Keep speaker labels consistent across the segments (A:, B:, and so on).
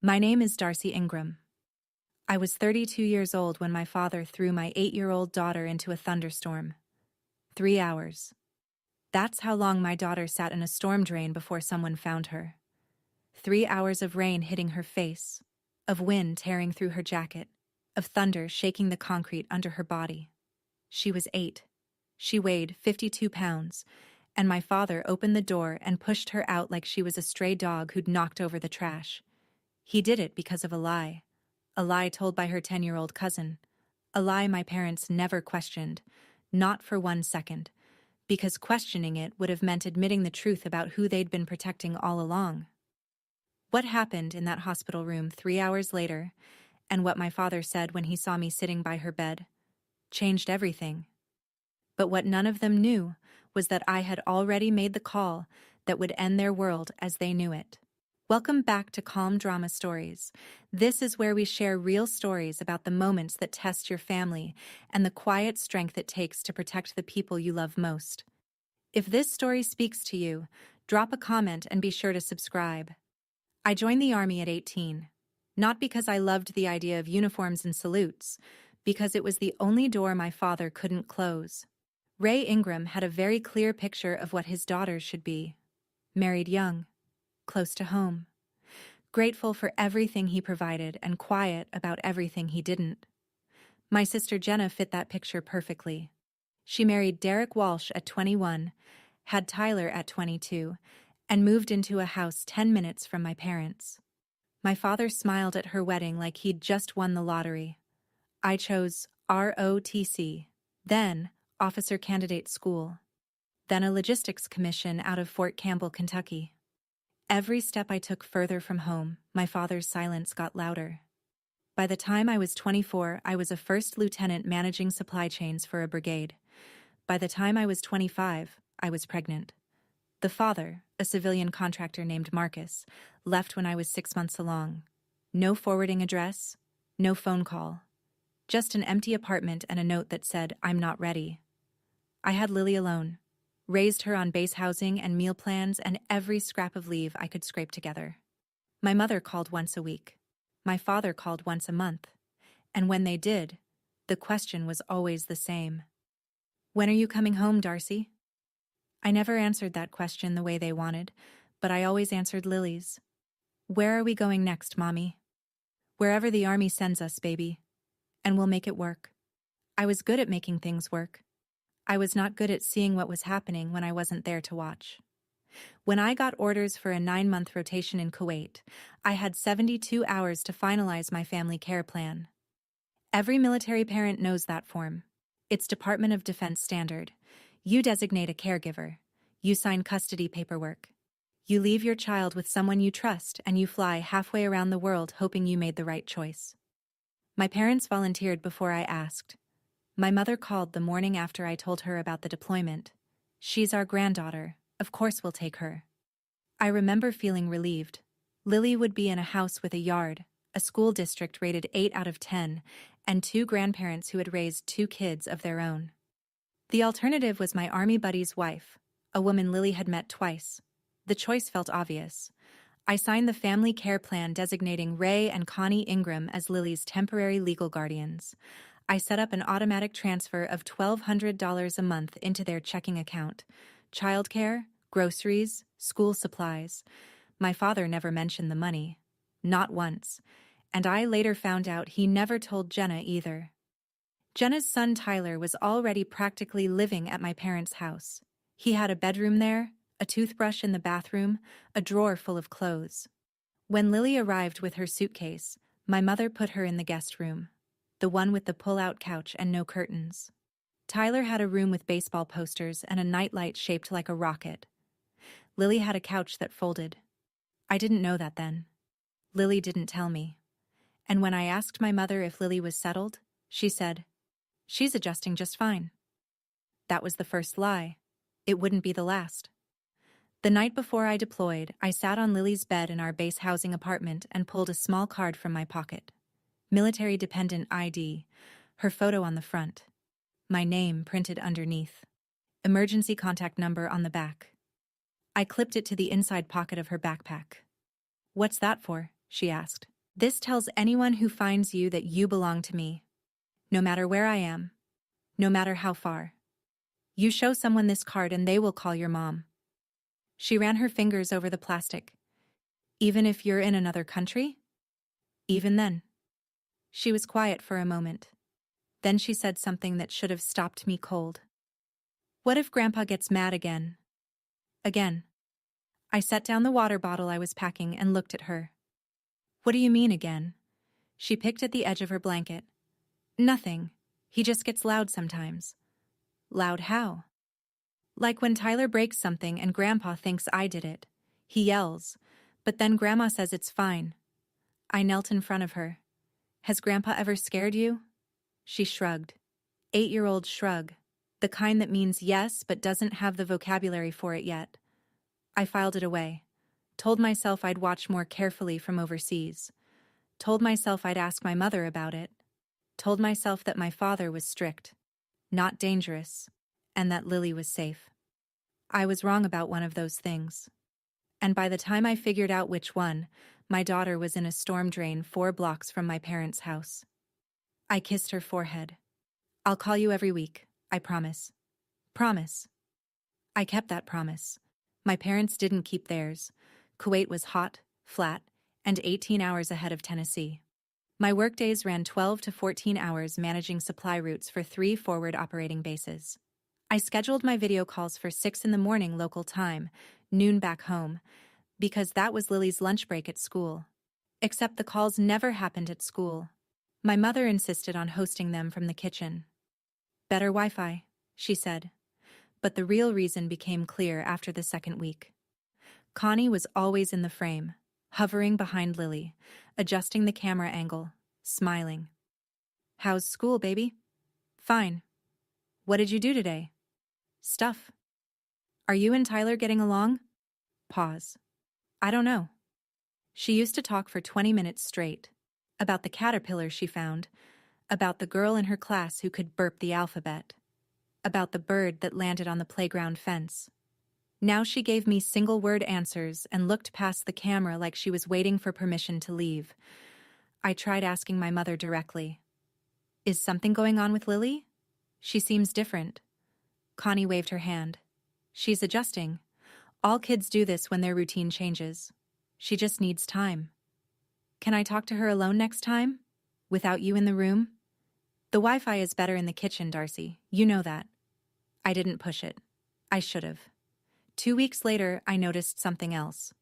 A: My name is Darcy Ingram. I was 32 years old when my father threw my 8-year-old daughter into a thunderstorm. 3 hours. That's how long my daughter sat in a storm drain before someone found her. 3 hours of rain hitting her face, of wind tearing through her jacket, of thunder shaking the concrete under her body. She was 8. She weighed 52 pounds, and my father opened the door and pushed her out like she was a stray dog who'd knocked over the trash. He did it because of a lie told by her 10-year-old cousin, a lie my parents never questioned, not for 1 second, because questioning it would have meant admitting the truth about who they'd been protecting all along. What happened in that hospital room 3 hours later, and what my father said when he saw me sitting by her bed, changed everything. But what none of them knew was that I had already made the call that would end their world as they knew it. Welcome back to Calm Drama Stories. This is where we share real stories about the moments that test your family and the quiet strength it takes to protect the people you love most. If this story speaks to you, drop a comment and be sure to subscribe. I joined the Army at 18, not because I loved the idea of uniforms and salutes, because it was the only door my father couldn't close. Ray Ingram had a very clear picture of what his daughters should be. Married young, close to home, grateful for everything he provided and quiet about everything he didn't. My sister Jenna fit that picture perfectly. She married Derek Walsh at 21, had Tyler at 22, and moved into a house 10 minutes from my parents. My father smiled at her wedding like he'd just won the lottery. I chose ROTC, then Officer Candidate School, then a logistics commission out of Fort Campbell, Kentucky. Every step I took further from home, my father's silence got louder. By the time I was 24, I was a first lieutenant managing supply chains for a brigade. By the time I was 25, I was pregnant. The father, a civilian contractor named Marcus, left when I was 6 months along. No forwarding address, no phone call. Just an empty apartment and a note that said, "I'm not ready." I had Lily alone. Raised her on base housing and meal plans and every scrap of leave I could scrape together. My mother called once a week. My father called once a month. And when they did, the question was always the same. "When are you coming home, Darcy?" I never answered that question the way they wanted, but I always answered Lily's. "Where are we going next, Mommy?" "Wherever the Army sends us, baby. And we'll make it work." I was good at making things work. I was not good at seeing what was happening when I wasn't there to watch. When I got orders for a 9-month rotation in Kuwait, I had 72 hours to finalize my family care plan. Every military parent knows that form. It's Department of Defense standard. You designate a caregiver. You sign custody paperwork. You leave your child with someone you trust and you fly halfway around the world hoping you made the right choice. My parents volunteered before I asked. My mother called the morning after I told her about the deployment. "She's our granddaughter. Of course we'll take her." I remember feeling relieved. Lily would be in a house with a yard, a school district rated 8 out of 10, and 2 grandparents who had raised 2 kids of their own. The alternative was my Army buddy's wife, a woman Lily had met twice. The choice felt obvious. I signed the family care plan designating Ray and Connie Ingram as Lily's temporary legal guardians. I set up an automatic transfer of $1,200 a month into their checking account. Childcare, groceries, school supplies. My father never mentioned the money. Not once. And I later found out he never told Jenna either. Jenna's son Tyler was already practically living at my parents' house. He had a bedroom there, a toothbrush in the bathroom, a drawer full of clothes. When Lily arrived with her suitcase, my mother put her in the guest room. The one with the pull-out couch and no curtains. Tyler had a room with baseball posters and a nightlight shaped like a rocket. Lily had a couch that folded. I didn't know that then. Lily didn't tell me. And when I asked my mother if Lily was settled, she said, "She's adjusting just fine." That was the first lie. It wouldn't be the last. The night before I deployed, I sat on Lily's bed in our base housing apartment and pulled a small card from my pocket. Military Dependent ID, her photo on the front. My name printed underneath. Emergency contact number on the back. I clipped it to the inside pocket of her backpack. "What's that for?" she asked. This tells anyone who finds you that you belong to me. No matter where I am. No matter how far. You show someone this card and they will call your mom. She ran her fingers over the plastic. Even if you're in another country? Even then. She was quiet for a moment. Then she said something that should have stopped me cold. What if Grandpa gets mad again? Again. I set down the water bottle I was packing and looked at her. What do you mean again? She picked at the edge of her blanket. Nothing. He just gets loud sometimes. Loud how? Like when Tyler breaks something and Grandpa thinks I did it. He yells, but then Grandma says it's fine. I knelt in front of her. Has Grandpa ever scared you? She shrugged. 8-year-old shrug. The kind that means yes but doesn't have the vocabulary for it yet. I filed it away. Told myself I'd watch more carefully from overseas. Told myself I'd ask my mother about it. Told myself that my father was strict, not dangerous, and that Lily was safe. I was wrong about one of those things. And by the time I figured out which one, my daughter was in a storm drain 4 blocks from my parents' house. I kissed her forehead. I'll call you every week, I promise. Promise. I kept that promise. My parents didn't keep theirs. Kuwait was hot, flat, and 18 hours ahead of Tennessee. My workdays ran 12 to 14 hours managing supply routes for 3 forward operating bases. I scheduled my video calls for 6 in the morning local time, noon back home, because that was Lily's lunch break at school. Except the calls never happened at school. My mother insisted on hosting them from the kitchen. Better Wi-Fi, she said. But the real reason became clear after the second week. Connie was always in the frame, hovering behind Lily, adjusting the camera angle, smiling. How's school, baby? Fine. What did you do today? Stuff. Are you and Tyler getting along? Pause. I don't know. She used to talk for 20 minutes straight. About the caterpillar she found. About the girl in her class who could burp the alphabet. About the bird that landed on the playground fence. Now she gave me single-word answers and looked past the camera like she was waiting for permission to leave. I tried asking my mother directly. Is something going on with Lily? She seems different. Connie waved her hand. She's adjusting. All kids do this when their routine changes. She just needs time. Can I talk to her alone next time? Without you in the room? The Wi-Fi is better in the kitchen, Darcy. You know that. I didn't push it. I should have. 2 weeks later, I noticed something else.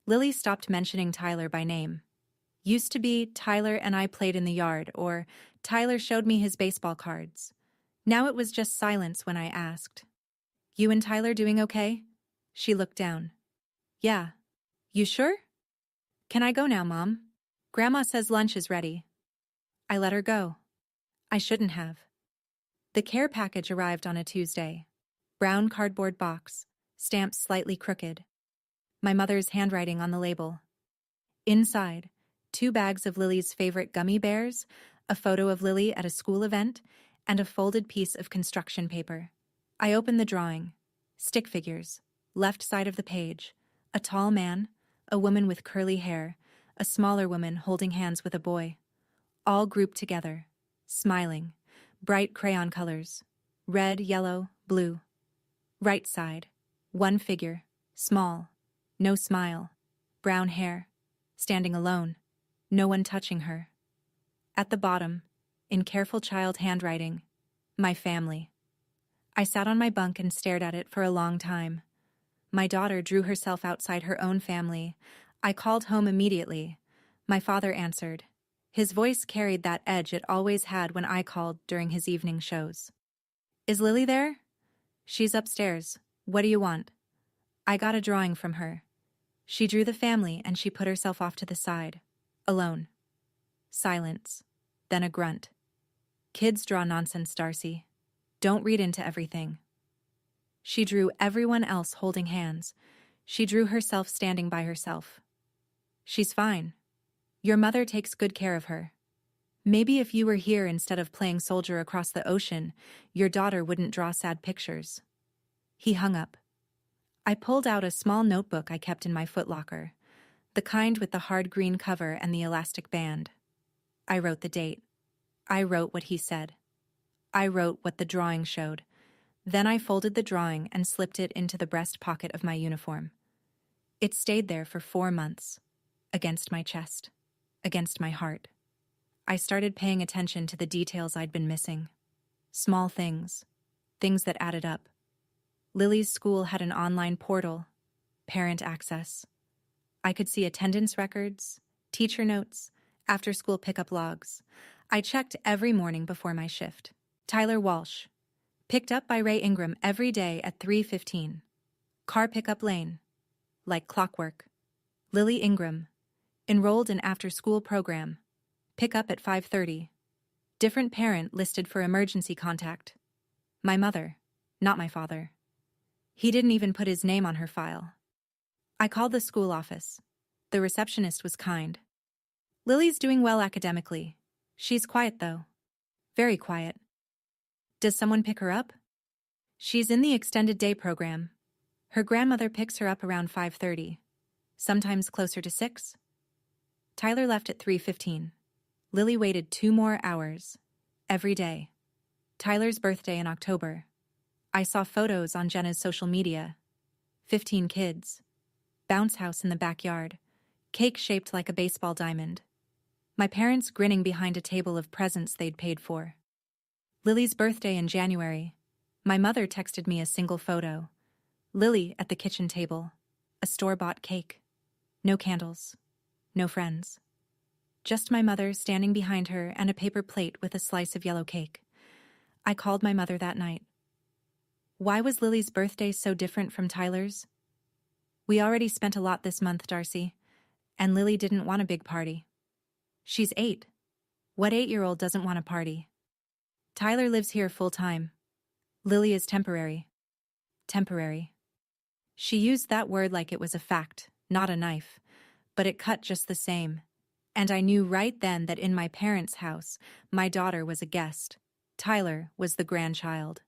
A: Lily stopped mentioning Tyler by name. Used to be Tyler and I played in the yard, or Tyler showed me his baseball cards. Now it was just silence when I asked. You and Tyler doing okay? She looked down. Yeah. You sure? Can I go now, Mom? Grandma says lunch is ready. I let her go. I shouldn't have. The care package arrived on a Tuesday. Brown cardboard box, stamped slightly crooked. My mother's handwriting on the label. Inside, 2 bags of Lily's favorite gummy bears, a photo of Lily at a school event, and a folded piece of construction paper. I opened the drawing. Stick figures. Left side of the page. A tall man, a woman with curly hair, a smaller woman holding hands with a boy. All grouped together, smiling. Bright crayon colors. Red, yellow, blue. Right side. 1 figure. Small. No smile. Brown hair. Standing alone. No one touching her. At the bottom, in careful child handwriting, my family. I sat on my bunk and stared at it for a long time. My daughter drew herself outside her own family. I called home immediately. My father answered. His voice carried that edge it always had when I called during his evening shows. Is Lily there? She's upstairs. What do you want? I got a drawing from her. She drew the family and she put herself off to the side. Alone. Silence. Then a grunt. Kids draw nonsense, Darcy. Don't read into everything. She drew everyone else holding hands. She drew herself standing by herself. She's fine. Your mother takes good care of her. Maybe if you were here instead of playing soldier across the ocean, your daughter wouldn't draw sad pictures. He hung up. I pulled out a small notebook I kept in my footlocker. The kind with the hard green cover and the elastic band. I wrote the date. I wrote what he said. I wrote what the drawing showed. Then I folded the drawing and slipped it into the breast pocket of my uniform. It stayed there for 4 months, against my chest, against my heart. I started paying attention to the details I'd been missing. Small things, things that added up. Lily's school had an online portal, parent access. I could see attendance records, teacher notes, after-school pickup logs. I checked every morning before my shift. Tyler Walsh, picked up by Ray Ingram every day at 3:15. Car pickup lane, like clockwork. Lily Ingram, enrolled in after-school program, pick up at 5:30. Different parent listed for emergency contact. My mother, not my father. He didn't even put his name on her file. I called the school office. The receptionist was kind. Lily's doing well academically. She's quiet though. Very quiet. Does someone pick her up? She's in the extended day program. Her grandmother picks her up around 5:30, sometimes closer to 6. Tyler left at 3:15. Lily waited 2 more hours, every day. Tyler's birthday in October. I saw photos on Jenna's social media. 15 kids. Bounce house in the backyard. Cake shaped like a baseball diamond. My parents grinning behind a table of presents they'd paid for. Lily's birthday in January. My mother texted me a single photo. Lily at the kitchen table. A store-bought cake. No candles. No friends. Just my mother standing behind her and a paper plate with a slice of yellow cake. I called my mother that night. Why was Lily's birthday so different from Tyler's? We already spent a lot this month, Darcy, and Lily didn't want a big party. She's 8. What 8-year-old doesn't want a party? Tyler lives here full-time. Lily is temporary. Temporary. She used that word like it was a fact, not a knife, but it cut just the same. And I knew right then that in my parents' house, my daughter was a guest. Tyler was the grandchild.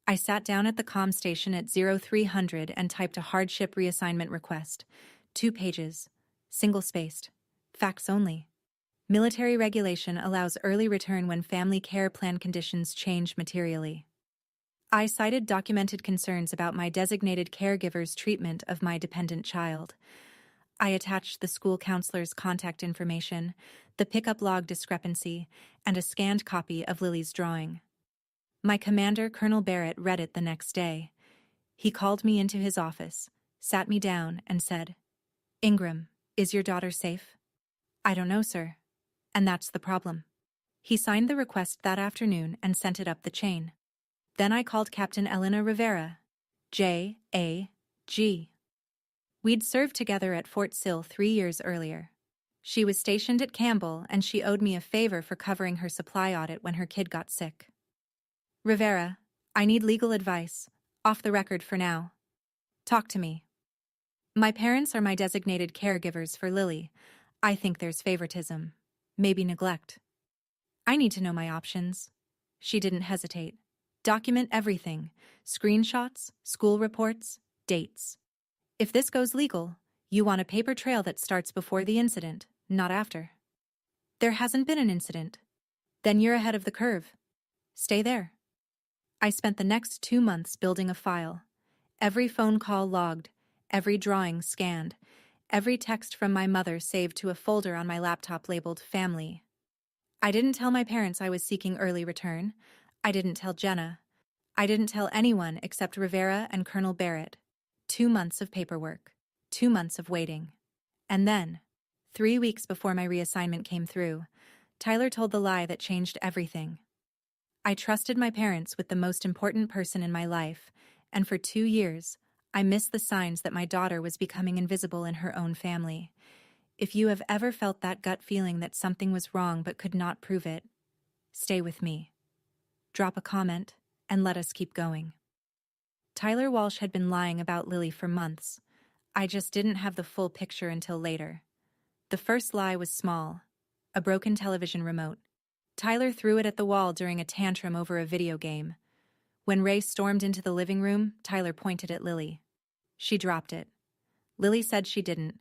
A: I sat down at the comm station at 0300 and typed a hardship reassignment request. 2 pages. Single-spaced. Facts only. Military regulation allows early return when family care plan conditions change materially. I cited documented concerns about my designated caregiver's treatment of my dependent child. I attached the school counselor's contact information, the pickup log discrepancy, and a scanned copy of Lily's drawing. My commander, Colonel Barrett, read it the next day. He called me into his office, sat me down, and said, "Ingram, is your daughter safe?" "I don't know, sir. And that's the problem." He signed the request that afternoon and sent it up the chain. Then I called Captain Elena Rivera, JAG. We'd served together at Fort Sill 3 years earlier. She was stationed at Campbell, and she owed me a favor for covering her supply audit when her kid got sick. "Rivera, I need legal advice, off the record for now. Talk to me. My parents are my designated caregivers for Lily. I think there's favoritism, maybe neglect. I need to know my options." She didn't hesitate. "Document everything, screenshots, school reports, dates. If this goes legal, you want a paper trail that starts before the incident, not after. There hasn't been an incident. Then you're ahead of the curve. Stay there." I spent the next 2 months building a file. Every phone call logged, every drawing scanned, every text from my mother saved to a folder on my laptop labeled Family. I didn't tell my parents I was seeking early return. I didn't tell Jenna. I didn't tell anyone except Rivera and Colonel Barrett. 2 months of paperwork. 2 months of waiting. And then, 3 weeks before my reassignment came through, Tyler told the lie that changed everything. I trusted my parents with the most important person in my life, and for 2 years, I missed the signs that my daughter was becoming invisible in her own family. If you have ever felt that gut feeling that something was wrong but could not prove it, stay with me. Drop a comment, and let us keep going. Tyler Walsh had been lying about Lily for months. I just didn't have the full picture until later. The first lie was small, a broken television remote. Tyler threw it at the wall during a tantrum over a video game. When Ray stormed into the living room, Tyler pointed at Lily. She dropped it. Lily said she didn't.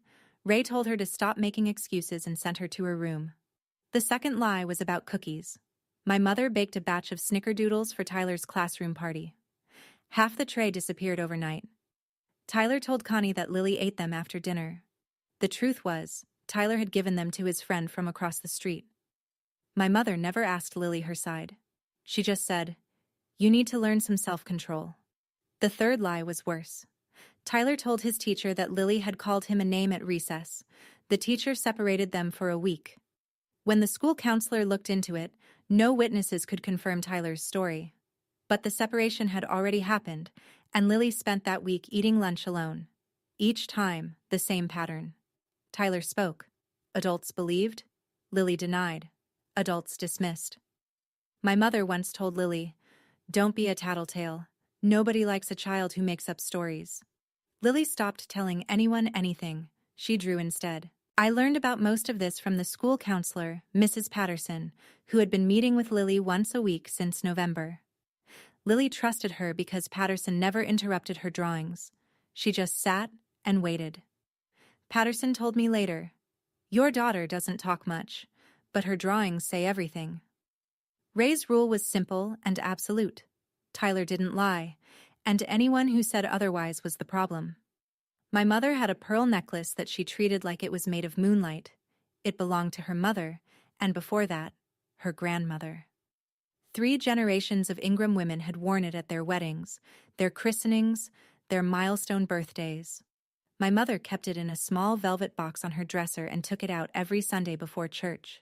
A: Ray told her to stop making excuses and sent her to her room. The second lie was about cookies. My mother baked a batch of snickerdoodles for Tyler's classroom party. Half the tray disappeared overnight. Tyler told Connie that Lily ate them after dinner. The truth was, Tyler had given them to his friend from across the street. My mother never asked Lily her side. She just said, "You need to learn some self-control." The third lie was worse. Tyler told his teacher that Lily had called him a name at recess. The teacher separated them for a week. When the school counselor looked into it, no witnesses could confirm Tyler's story. But the separation had already happened, and Lily spent that week eating lunch alone. Each time, the same pattern. Tyler spoke. Adults believed. Lily denied. Adults dismissed. My mother once told Lily, "Don't be a tattletale. Nobody likes a child who makes up stories." Lily stopped telling anyone anything. She drew instead. I learned about most of this from the school counselor, Mrs. Patterson, who had been meeting with Lily once a week since November. Lily trusted her because Patterson never interrupted her drawings. She just sat and waited. Patterson told me later, "Your daughter doesn't talk much, but her drawings say everything." Ray's rule was simple and absolute. Tyler didn't lie, and anyone who said otherwise was the problem. My mother had a pearl necklace that she treated like it was made of moonlight. It belonged to her mother, and before that, her grandmother. 3 generations of Ingram women had worn it at their weddings, their christenings, their milestone birthdays. My mother kept it in a small velvet box on her dresser and took it out every Sunday before church.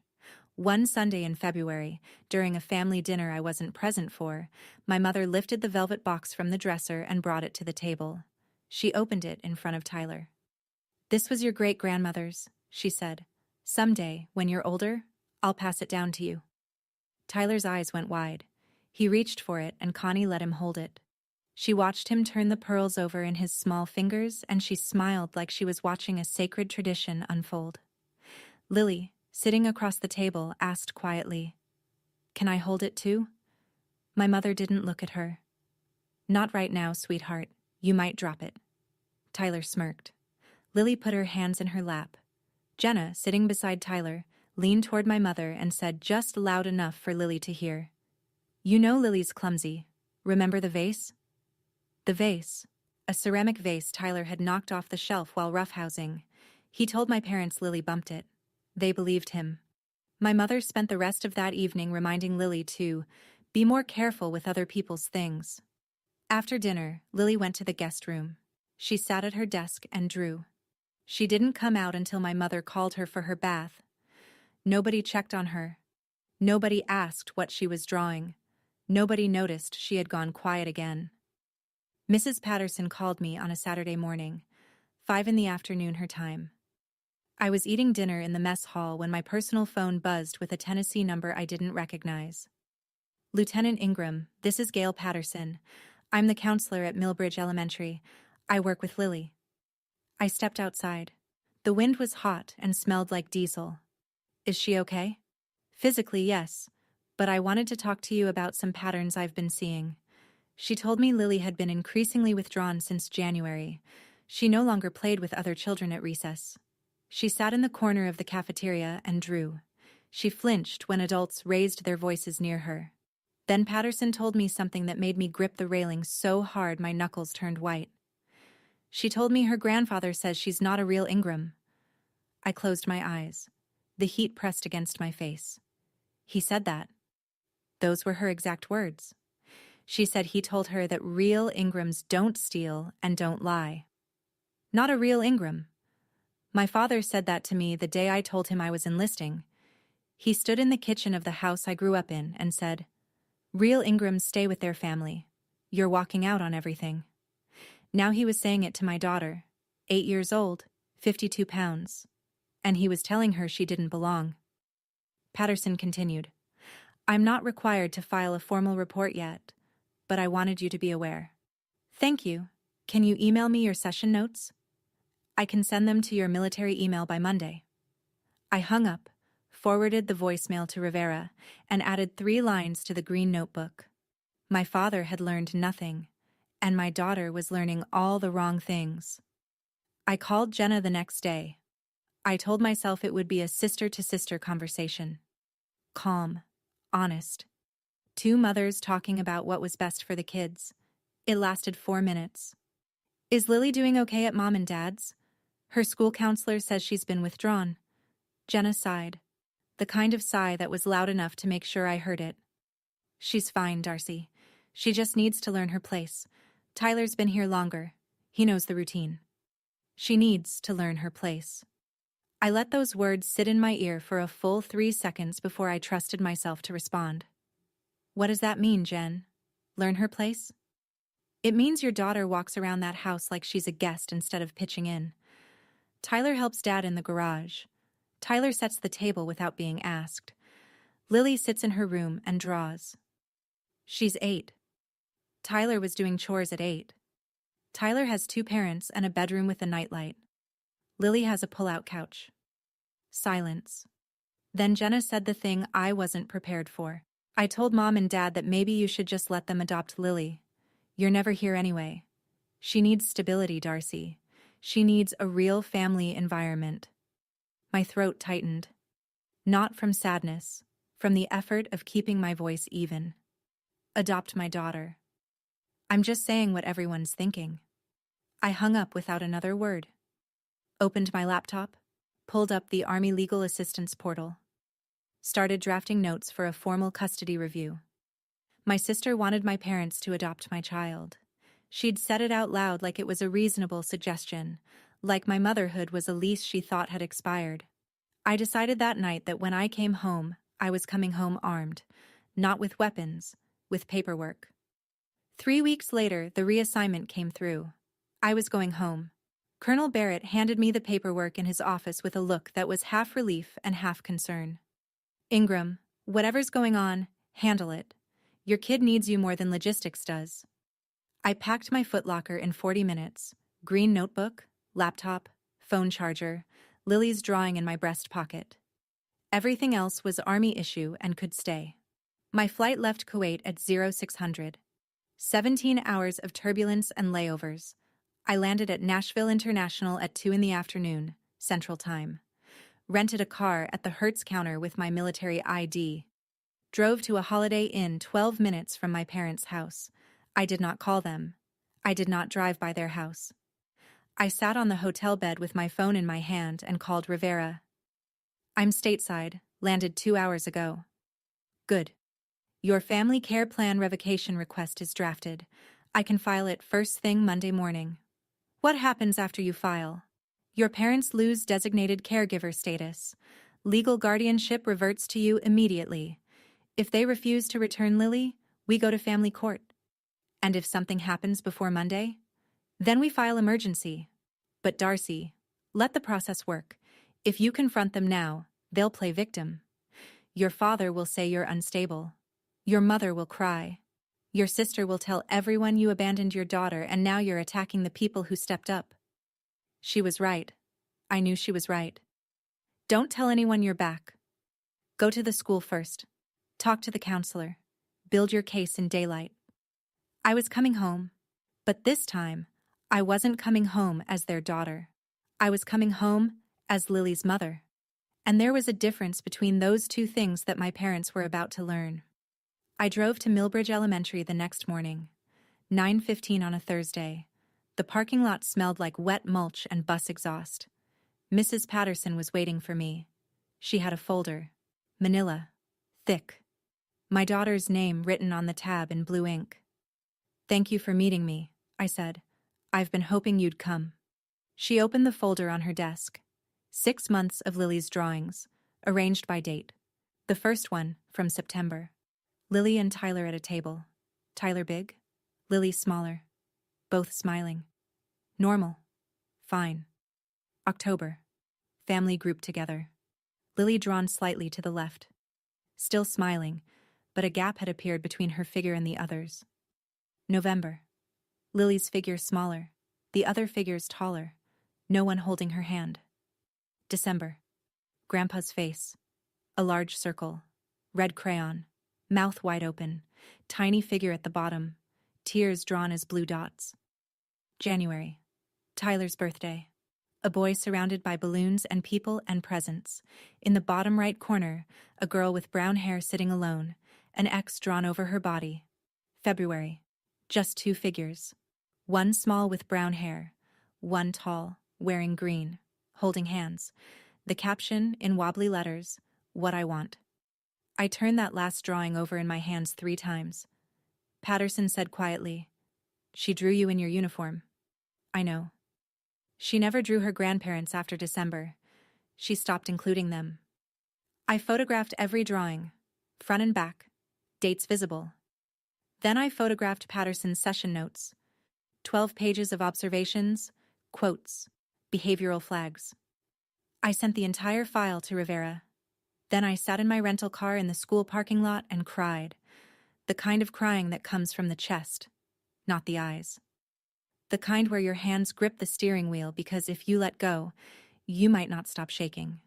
A: One Sunday in February, during a family dinner I wasn't present for, my mother lifted the velvet box from the dresser and brought it to the table. She opened it in front of Tyler. "This was your great-grandmother's," she said. "Someday, when you're older, I'll pass it down to you." Tyler's eyes went wide. He reached for it and Connie let him hold it. She watched him turn the pearls over in his small fingers and she smiled like she was watching a sacred tradition unfold. Lily, sitting across the table, asked quietly, "Can I hold it too?" My mother didn't look at her. "Not right now, sweetheart. You might drop it." Tyler smirked. Lily put her hands in her lap. Jenna, sitting beside Tyler, leaned toward my mother and said just loud enough for Lily to hear, "You know Lily's clumsy. Remember the vase?" The vase. A ceramic vase Tyler had knocked off the shelf while roughhousing. He told my parents Lily bumped it. They believed him. My mother spent the rest of that evening reminding Lily to be more careful with other people's things. After dinner, Lily went to the guest room. She sat at her desk and drew. She didn't come out until my mother called her for her bath. Nobody checked on her. Nobody asked what she was drawing. Nobody noticed she had gone quiet again. Mrs. Patterson called me on a Saturday morning, 5 in the afternoon her time. I was eating dinner in the mess hall when my personal phone buzzed with a Tennessee number I didn't recognize. "Lieutenant Ingram, this is Gail Patterson. I'm the counselor at Millbridge Elementary. I work with Lily." I stepped outside. The wind was hot and smelled like diesel. "Is she okay?" "Physically, yes, but I wanted to talk to you about some patterns I've been seeing." She told me Lily had been increasingly withdrawn since January. She no longer played with other children at recess. She sat in the corner of the cafeteria and drew. She flinched when adults raised their voices near her. Then Patterson told me something that made me grip the railing so hard my knuckles turned white. She told me her grandfather says she's not a real Ingram. I closed my eyes. The heat pressed against my face. He said that. Those were her exact words. She said he told her that real Ingrams don't steal and don't lie. Not a real Ingram. My father said that to me the day I told him I was enlisting. He stood in the kitchen of the house I grew up in and said, "Real Ingrams stay with their family. You're walking out on everything." Now he was saying it to my daughter, 8 years old, 52 pounds. And he was telling her she didn't belong. Patterson continued, "I'm not required to file a formal report yet, but I wanted you to be aware." "Thank you. Can you email me your session notes?" "I can send them to your military email by Monday." I hung up, forwarded the voicemail to Rivera, and added 3 lines to the green notebook. My father had learned nothing, and my daughter was learning all the wrong things. I called Jenna the next day. I told myself it would be a sister-to-sister conversation. Calm. Honest. Two mothers talking about what was best for the kids. It lasted 4 minutes. Is Lily doing okay at Mom and Dad's? Her school counselor says she's been withdrawn. Jenna sighed. The kind of sigh that was loud enough to make sure I heard it. She's fine, Darcy. She just needs to learn her place. Tyler's been here longer. He knows the routine. She needs to learn her place. I let those words sit in my ear for a full 3 seconds before I trusted myself to respond. What does that mean, Jen? Learn her place? It means your daughter walks around that house like she's a guest instead of pitching in. Tyler helps Dad in the garage. Tyler sets the table without being asked. Lily sits in her room and draws. She's 8. Tyler was doing chores at 8. Tyler has 2 parents and a bedroom with a nightlight. Lily has a pull-out couch. Silence. Then Jenna said the thing I wasn't prepared for. I told Mom and Dad that maybe you should just let them adopt Lily. You're never here anyway. She needs stability, Darcy. She needs a real family environment. My throat tightened. Not from sadness, from the effort of keeping my voice even. Adopt my daughter. I'm just saying what everyone's thinking. I hung up without another word. Opened my laptop, pulled up the Army Legal Assistance portal. Started drafting notes for a formal custody review. My sister wanted my parents to adopt my child. She'd said it out loud like it was a reasonable suggestion, like my motherhood was a lease she thought had expired. I decided that night that when I came home, I was coming home armed, not with weapons, with paperwork. 3 weeks later, the reassignment came through. I was going home. Colonel Barrett handed me the paperwork in his office with a look that was half relief and half concern. Ingram, whatever's going on, handle it. Your kid needs you more than logistics does. I packed my footlocker in 40 minutes. Green notebook, laptop, phone charger, Lily's drawing in my breast pocket. Everything else was Army issue and could stay. My flight left Kuwait at 0600. 17 hours of turbulence and layovers. I landed at Nashville International at 2 in the afternoon, Central Time. Rented a car at the Hertz counter with my military ID. Drove to a Holiday Inn 12 minutes from my parents' house. I did not call them. I did not drive by their house. I sat on the hotel bed with my phone in my hand and called Rivera. I'm stateside, landed 2 hours ago. Good. Your family care plan revocation request is drafted. I can file it first thing Monday morning. What happens after you file? Your parents lose designated caregiver status. Legal guardianship reverts to you immediately. If they refuse to return Lily, we go to family court. And if something happens before Monday, then we file emergency. But Darcy, let the process work. If you confront them now, they'll play victim. Your father will say you're unstable. Your mother will cry. Your sister will tell everyone you abandoned your daughter and now you're attacking the people who stepped up. She was right. I knew she was right. Don't tell anyone you're back. Go to the school first. Talk to the counselor. Build your case in daylight. I was coming home, but this time, I wasn't coming home as their daughter. I was coming home as Lily's mother. And there was a difference between those two things that my parents were about to learn. I drove to Millbridge Elementary the next morning, 9:15 on a Thursday. The parking lot smelled like wet mulch and bus exhaust. Mrs. Patterson was waiting for me. She had a folder. Manila. Thick. My daughter's name written on the tab in blue ink. Thank you for meeting me, I said. I've been hoping you'd come. She opened the folder on her desk. 6 months of Lily's drawings, arranged by date. The first one, from September. Lily and Tyler at a table. Tyler big, Lily smaller. Both smiling. Normal. Fine. October. Family grouped together. Lily drawn slightly to the left. Still smiling, but a gap had appeared between her figure and the others. November. Lily's figure smaller, the other figures taller, no one holding her hand. December. Grandpa's face. A large circle. Red crayon. Mouth wide open. Tiny figure at the bottom. Tears drawn as blue dots. January. Tyler's birthday. A boy surrounded by balloons and people and presents. In the bottom right corner, a girl with brown hair sitting alone, an X drawn over her body. February. Just 2 figures. One small with brown hair, one tall, wearing green, holding hands. The caption, in wobbly letters, "What I want." I turned that last drawing over in my hands 3 times. Patterson said quietly, "She drew you in your uniform." "I know." "She never drew her grandparents after December. She stopped including them." I photographed every drawing, front and back, dates visible. Then I photographed Patterson's session notes. 12 pages of observations, quotes, behavioral flags. I sent the entire file to Rivera. Then I sat in my rental car in the school parking lot and cried. The kind of crying that comes from the chest, not the eyes. The kind where your hands grip the steering wheel because if you let go, you might not stop shaking.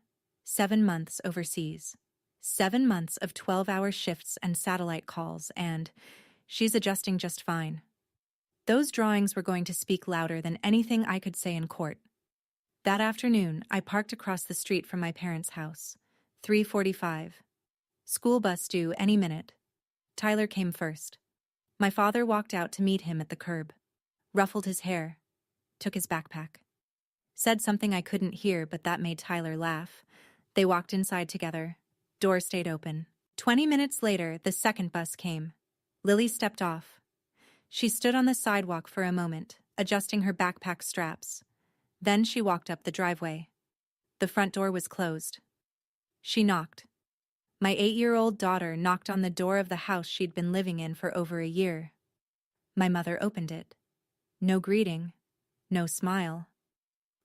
A: 7 months overseas. 7 months of 12-hour shifts and satellite calls, and she's adjusting just fine. Those drawings were going to speak louder than anything I could say in court. That afternoon, I parked across the street from my parents' house. 3:45. School bus due any minute. Tyler came first. My father walked out to meet him at the curb, ruffled his hair, took his backpack. Said something I couldn't hear, but that made Tyler laugh. They walked inside together. Door stayed open. 20 minutes later, the second bus came. Lily stepped off. She stood on the sidewalk for a moment, adjusting her backpack straps. Then she walked up the driveway. The front door was closed. She knocked. My 8-year-old daughter knocked on the door of the house she'd been living in for over a year. My mother opened it. No greeting, no smile.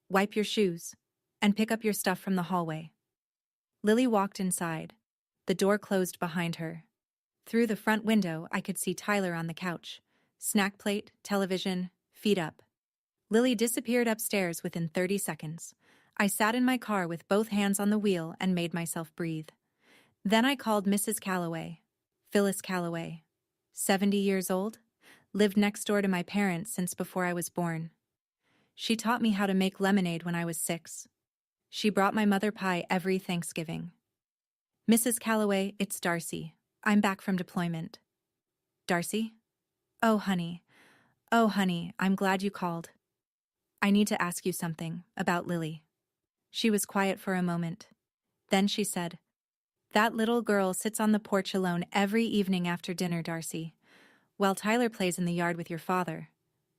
A: "Wipe your shoes and pick up your stuff from the hallway." Lily walked inside. The door closed behind her. Through the front window, I could see Tyler on the couch. Snack plate, television, feet up. Lily disappeared upstairs within 30 seconds. I sat in my car with both hands on the wheel and made myself breathe. Then I called Mrs. Calloway. Phyllis Calloway. 70 years old, lived next door to my parents since before I was born. She taught me how to make lemonade when I was 6. She brought my mother pie every Thanksgiving. "Mrs. Calloway, it's Darcy. I'm back from deployment." "Darcy? Oh, honey. Oh, honey, I'm glad you called. I need to ask you something about Lily." She was quiet for a moment. Then she said, "That little girl sits on the porch alone every evening after dinner, Darcy, while Tyler plays in the yard with your father.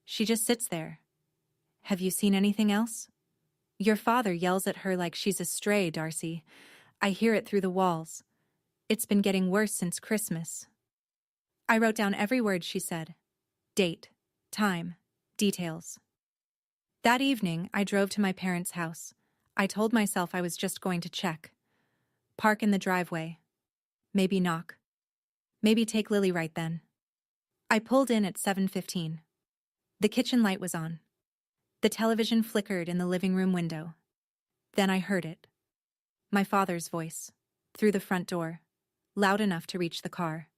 A: She just sits there. Have you seen anything else? Your father yells at her like she's a stray, Darcy. I hear it through the walls. It's been getting worse since Christmas." I wrote down every word she said. Date, time, details. That evening, I drove to my parents' house. I told myself I was just going to check. Park in the driveway. Maybe knock. Maybe take Lily right then. I pulled in at 7:15. The kitchen light was on. The television flickered in the living room window. Then I heard it. My father's voice, through the front door, loud enough to reach the car.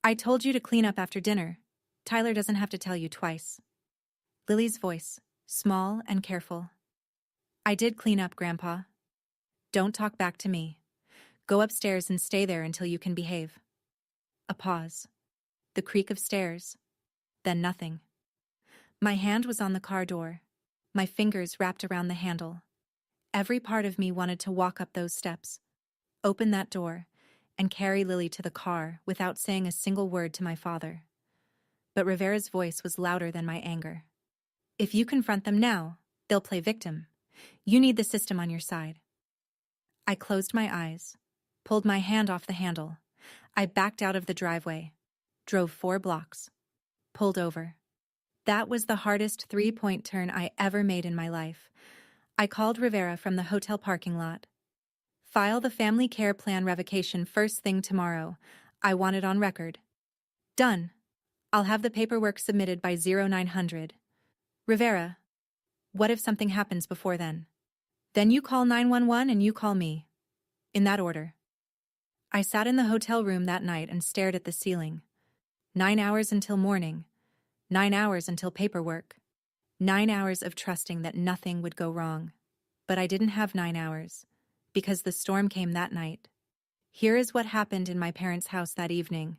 A: "I told you to clean up after dinner. Tyler doesn't have to tell you twice." Lily's voice, small and careful. "I did clean up, Grandpa. Don't talk back to me. Go upstairs and stay there until you can behave." A pause. The creak of stairs. Then nothing. My hand was on the car door. My fingers wrapped around the handle. Every part of me wanted to walk up those steps, open that door, and carry Lily to the car without saying a single word to my father. But Rivera's voice was louder than my anger. "If you confront them now, they'll play victim. You need the system on your side." I closed my eyes, pulled my hand off the handle. I backed out of the driveway, drove 4 blocks, pulled over. That was the hardest 3-point turn I ever made in my life. I called Rivera from the hotel parking lot. "File the family care plan revocation first thing tomorrow. I want it on record." "Done. I'll have the paperwork submitted by 0900. Rivera, what if something happens before then? Then you call 911 and you call me. In that order." I sat in the hotel room that night and stared at the ceiling. 9 hours until morning. 9 hours until paperwork. 9 hours of trusting that nothing would go wrong. But I didn't have 9 hours, because the storm came that night. Here is what happened in my parents' house that evening.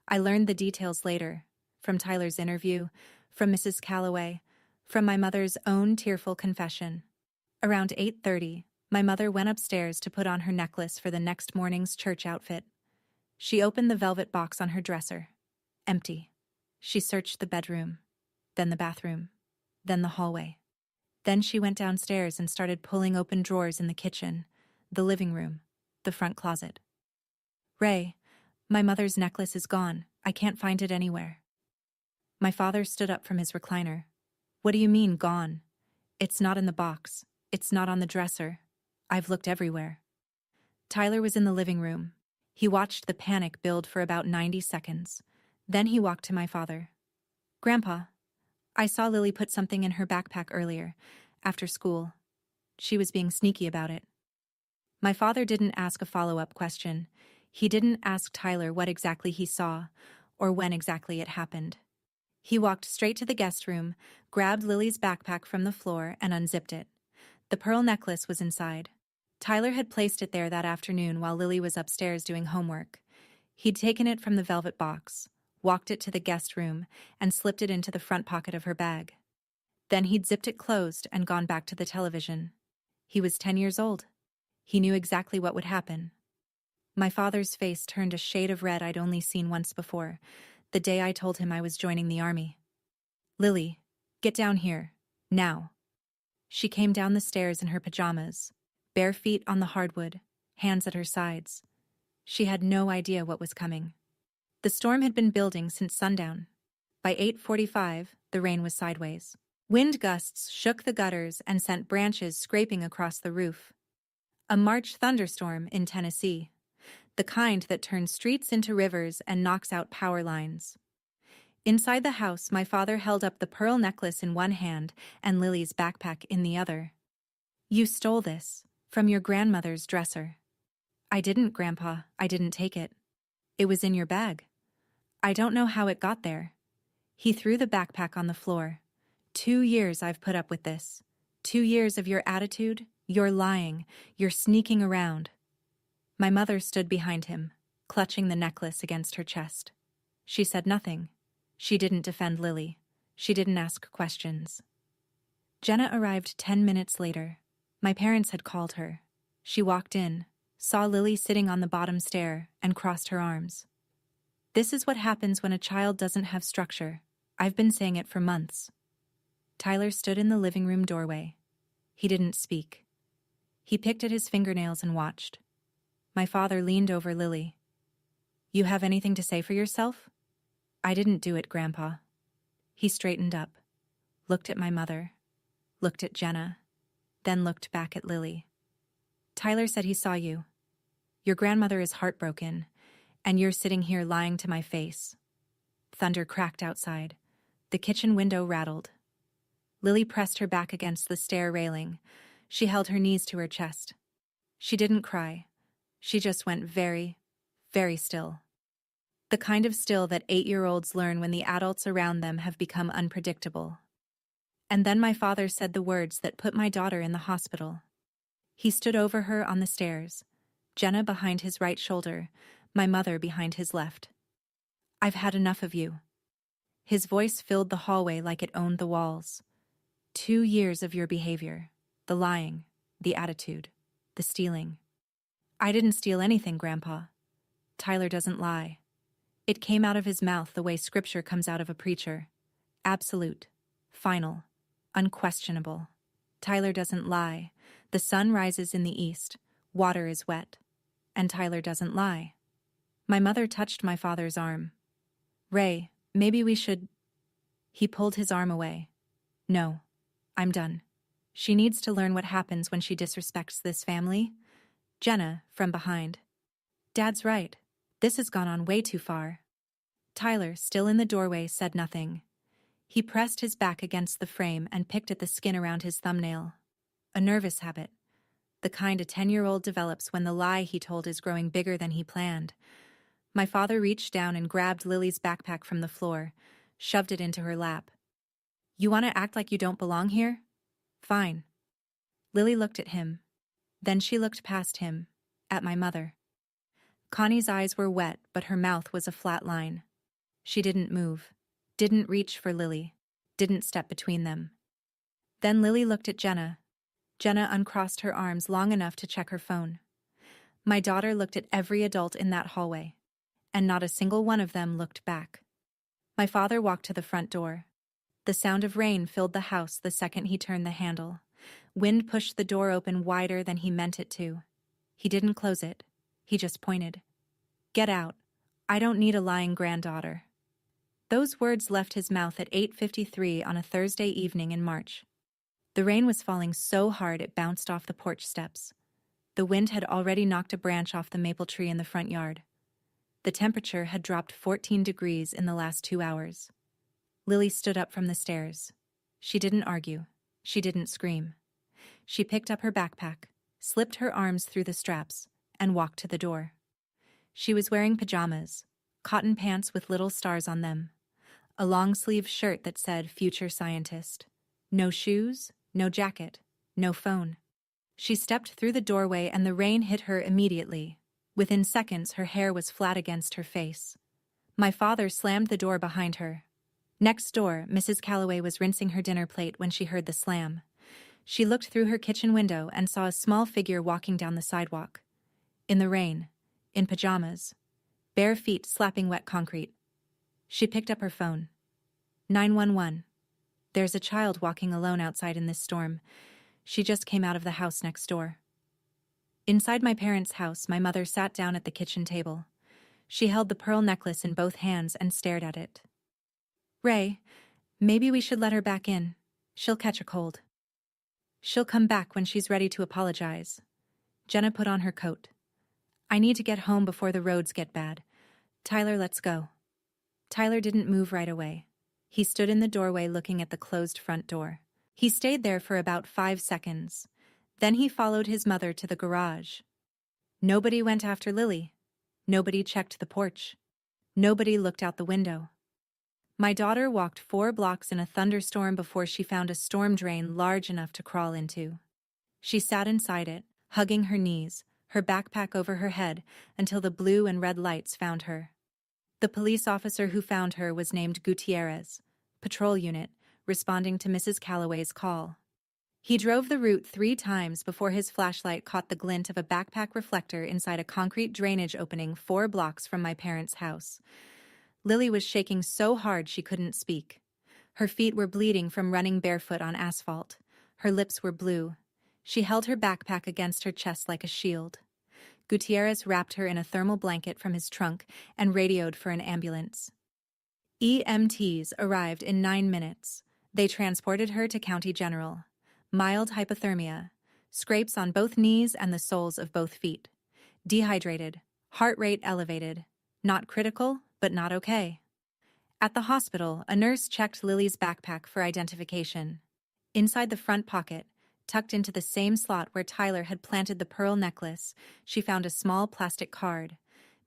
A: I learned the details later, from Tyler's interview, from Mrs. Calloway, from my mother's own tearful confession. Around 8:30, my mother went upstairs to put on her necklace for the next morning's church outfit. She opened the velvet box on her dresser. Empty. She searched the bedroom, then the bathroom, then the hallway. Then she went downstairs and started pulling open drawers in the kitchen, the living room, the front closet. Ray, my mother's necklace is gone. I can't find it anywhere. My father stood up from his recliner. What do you mean, gone? It's not in the box. It's not on the dresser. I've looked everywhere. Tyler was in the living room. He watched the panic build for about 90 seconds. Then he walked to my father. Grandpa, I saw Lily put something in her backpack earlier, after school. She was being sneaky about it. My father didn't ask a follow-up question. He didn't ask Tyler what exactly he saw, or when exactly it happened. He walked straight to the guest room, grabbed Lily's backpack from the floor, and unzipped it. The pearl necklace was inside. Tyler had placed it there that afternoon while Lily was upstairs doing homework. He'd taken it from the velvet box, walked it to the guest room, and slipped it into the front pocket of her bag. Then he'd zipped it closed and gone back to the television. He was 10 years old. He knew exactly what would happen. My father's face turned a shade of red I'd only seen once before, the day I told him I was joining the army. Lily, get down here, now. She came down the stairs in her pajamas, bare feet on the hardwood, hands at her sides. She had no idea what was coming. The storm had been building since sundown. By 8:45, the rain was sideways. Wind gusts shook the gutters and sent branches scraping across the roof. A March thunderstorm in Tennessee, the kind that turns streets into rivers and knocks out power lines. Inside the house, my father held up the pearl necklace in one hand and Lily's backpack in the other. You stole this from your grandmother's dresser. I didn't, Grandpa. I didn't take it. It was in your bag. I don't know how it got there. He threw the backpack on the floor. 2 years I've put up with this. 2 years of your attitude, your lying, your sneaking around. My mother stood behind him, clutching the necklace against her chest. She said nothing. She didn't defend Lily. She didn't ask questions. Jenna arrived 10 minutes later. My parents had called her. She walked in, saw Lily sitting on the bottom stair, and crossed her arms. This is what happens when a child doesn't have structure. I've been saying it for months. Tyler stood in the living room doorway. He didn't speak. He picked at his fingernails and watched. My father leaned over Lily. You have anything to say for yourself? I didn't do it, Grandpa. He straightened up, looked at my mother, looked at Jenna, then looked back at Lily. Tyler said he saw you. Your grandmother is heartbroken, and you're sitting here lying to my face. Thunder cracked outside. The kitchen window rattled. Lily pressed her back against the stair railing. She held her knees to her chest. She didn't cry. She just went very, very still. The kind of still that 8-year-olds learn when the adults around them have become unpredictable. And then my father said the words that put my daughter in the hospital. He stood over her on the stairs, Jenna behind his right shoulder, my mother behind his left. I've had enough of you. His voice filled the hallway like it owned the walls. 2 years of your behavior, the lying, the attitude, the stealing. I didn't steal anything, Grandpa. Tyler doesn't lie. It came out of his mouth the way scripture comes out of a preacher. Absolute, final, unquestionable. Tyler doesn't lie. The sun rises in the east, water is wet. And Tyler doesn't lie. My mother touched my father's arm. Ray, maybe we should... He pulled his arm away. No, I'm done. She needs to learn what happens when she disrespects this family. Jenna, from behind. Dad's right. This has gone on way too far. Tyler, still in the doorway, said nothing. He pressed his back against the frame and picked at the skin around his thumbnail. A nervous habit. The kind a 10-year-old develops when the lie he told is growing bigger than he planned. My father reached down and grabbed Lily's backpack from the floor, shoved it into her lap. You want to act like you don't belong here? Fine. Lily looked at him. Then she looked past him, at my mother. Connie's eyes were wet, but her mouth was a flat line. She didn't move, didn't reach for Lily, didn't step between them. Then Lily looked at Jenna. Jenna uncrossed her arms long enough to check her phone. My daughter looked at every adult in that hallway, and not a single one of them looked back. My father walked to the front door. The sound of rain filled the house the second he turned the handle. Wind pushed the door open wider than he meant it to. He didn't close it. He just pointed. Get out. I don't need a lying granddaughter. Those words left his mouth at 8:53 on a Thursday evening in March. The rain was falling so hard it bounced off the porch steps. The wind had already knocked a branch off the maple tree in the front yard. The temperature had dropped 14 degrees in the last 2 hours. Lily stood up from the stairs. She didn't argue. She didn't scream. She picked up her backpack, slipped her arms through the straps, and walked to the door. She was wearing pajamas, cotton pants with little stars on them, a long-sleeved shirt that said Future Scientist. No shoes, no jacket, no phone. She stepped through the doorway and the rain hit her immediately. Within seconds, her hair was flat against her face. My father slammed the door behind her. Next door, Mrs. Calloway was rinsing her dinner plate when she heard the slam. She looked through her kitchen window and saw a small figure walking down the sidewalk. In the rain, in pajamas, bare feet slapping wet concrete. She picked up her phone. 911. There's a child walking alone outside in this storm. She just came out of the house next door. Inside my parents' house, my mother sat down at the kitchen table. She held the pearl necklace in both hands and stared at it. Ray, maybe we should let her back in. She'll catch a cold. She'll come back when she's ready to apologize. Jenna put on her coat. I need to get home before the roads get bad. Tyler, let's go. Tyler didn't move right away. He stood in the doorway looking at the closed front door. He stayed there for about 5 seconds. Then he followed his mother to the garage. Nobody went after Lily. Nobody checked the porch. Nobody looked out the window. My daughter walked 4 blocks in a thunderstorm before she found a storm drain large enough to crawl into. She sat inside it, hugging her knees, her backpack over her head, until the blue and red lights found her. The police officer who found her was named Gutierrez, patrol unit, responding to Mrs. Calloway's call. He drove the route 3 times before his flashlight caught the glint of a backpack reflector inside a concrete drainage opening 4 blocks from my parents' house. Lily was shaking so hard she couldn't speak. Her feet were bleeding from running barefoot on asphalt. Her lips were blue. She held her backpack against her chest like a shield. Gutierrez wrapped her in a thermal blanket from his trunk and radioed for an ambulance. EMTs arrived in 9 minutes. They transported her to County General. Mild hypothermia, scrapes on both knees and the soles of both feet. Dehydrated, heart rate elevated. Not critical, but not okay. At the hospital, a nurse checked Lily's backpack for identification. Inside the front pocket, tucked into the same slot where Tyler had planted the pearl necklace, she found a small plastic card.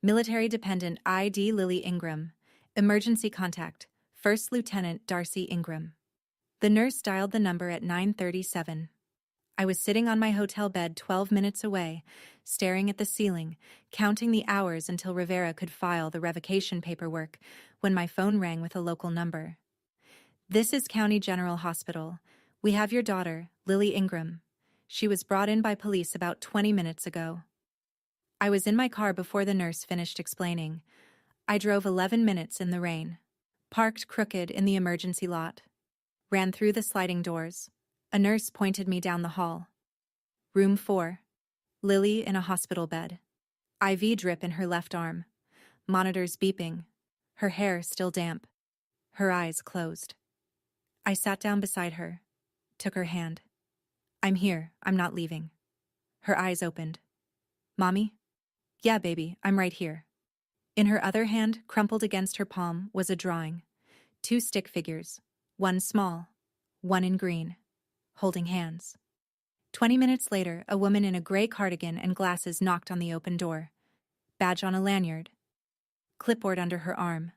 A: Military Dependent ID Lily Ingram. Emergency contact, First Lieutenant Darcy Ingram. The nurse dialed the number at 9:37. I was sitting on my hotel bed 12 minutes away, staring at the ceiling, counting the hours until Rivera could file the revocation paperwork, when my phone rang with a local number. This is County General Hospital. We have your daughter, Lily Ingram. She was brought in by police about 20 minutes ago. I was in my car before the nurse finished explaining. I drove 11 minutes in the rain. Parked crooked in the emergency lot. Ran through the sliding doors. A nurse pointed me down the hall. Room 4. Lily in a hospital bed. IV drip in her left arm. Monitors beeping. Her hair still damp. Her eyes closed. I sat down beside her. Took her hand. I'm here. I'm not leaving. Her eyes opened. Mommy? Yeah, baby, I'm right here. In her other hand, crumpled against her palm, was a drawing. 2 stick figures. One small, one in green, holding hands. 20 minutes later, a woman in a gray cardigan and glasses knocked on the open door. Badge on a lanyard. Clipboard under her arm.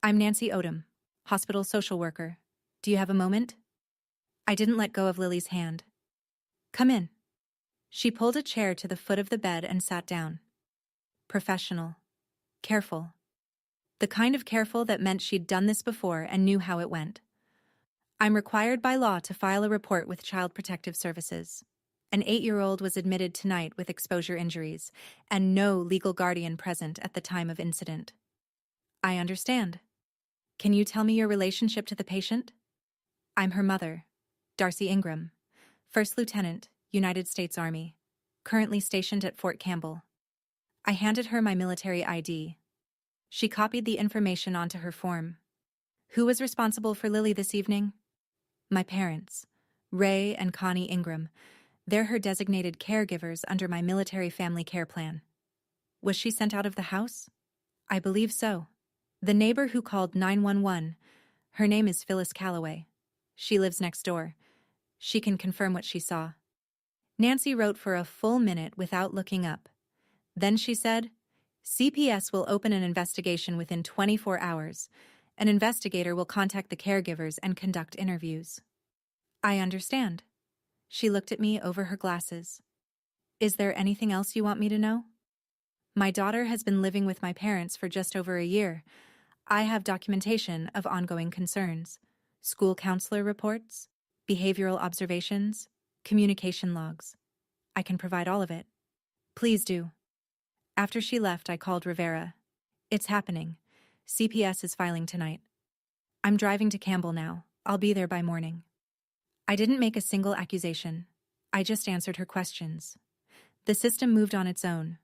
A: I'm Nancy Odom, hospital social worker. Do you have a moment? I didn't let go of Lily's hand. Come in. She pulled a chair to the foot of the bed and sat down. Professional. Careful. The kind of careful that meant she'd done this before and knew how it went. I'm required by law to file a report with Child Protective Services. An 8-year-old was admitted tonight with exposure injuries, and no legal guardian present at the time of incident. I understand. Can you tell me your relationship to the patient? I'm her mother, Darcy Ingram, First Lieutenant, United States Army, currently stationed at Fort Campbell. I handed her my military ID. She copied the information onto her form. Who was responsible for Lily this evening? My parents, Ray and Connie Ingram. They're her designated caregivers under my military family care plan. Was she sent out of the house? I believe so. The neighbor who called 911, her name is Phyllis Calloway. She lives next door. She can confirm what she saw. Nancy wrote for a full minute without looking up. Then she said, CPS will open an investigation within 24 hours. An investigator will contact the caregivers and conduct interviews. I understand. She looked at me over her glasses. Is there anything else you want me to know? My daughter has been living with my parents for just over a year. I have documentation of ongoing concerns, school counselor reports, behavioral observations, communication logs. I can provide all of it. Please do. After she left, I called Rivera. It's happening. CPS is filing tonight. I'm driving to Campbell now. I'll be there by morning. I didn't make a single accusation. I just answered her questions. The system moved on its own.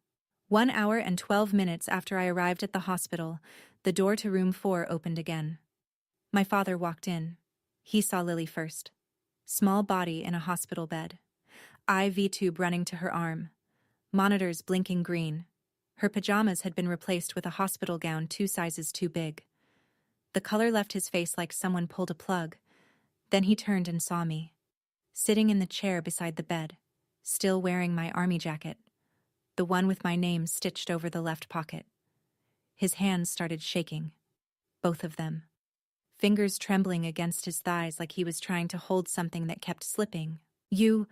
A: 1 hour and 12 minutes after I arrived at the hospital, the door to room 4 opened again. My father walked in. He saw Lily first. Small body in a hospital bed. IV tube running to her arm. Monitors blinking green. Her pajamas had been replaced with a hospital gown 2 sizes too big. The color left his face like someone pulled a plug. Then he turned and saw me. Sitting in the chair beside the bed, still wearing my army jacket. The one with my name stitched over the left pocket. His hands started shaking. Both of them. Fingers trembling against his thighs like he was trying to hold something that kept slipping. You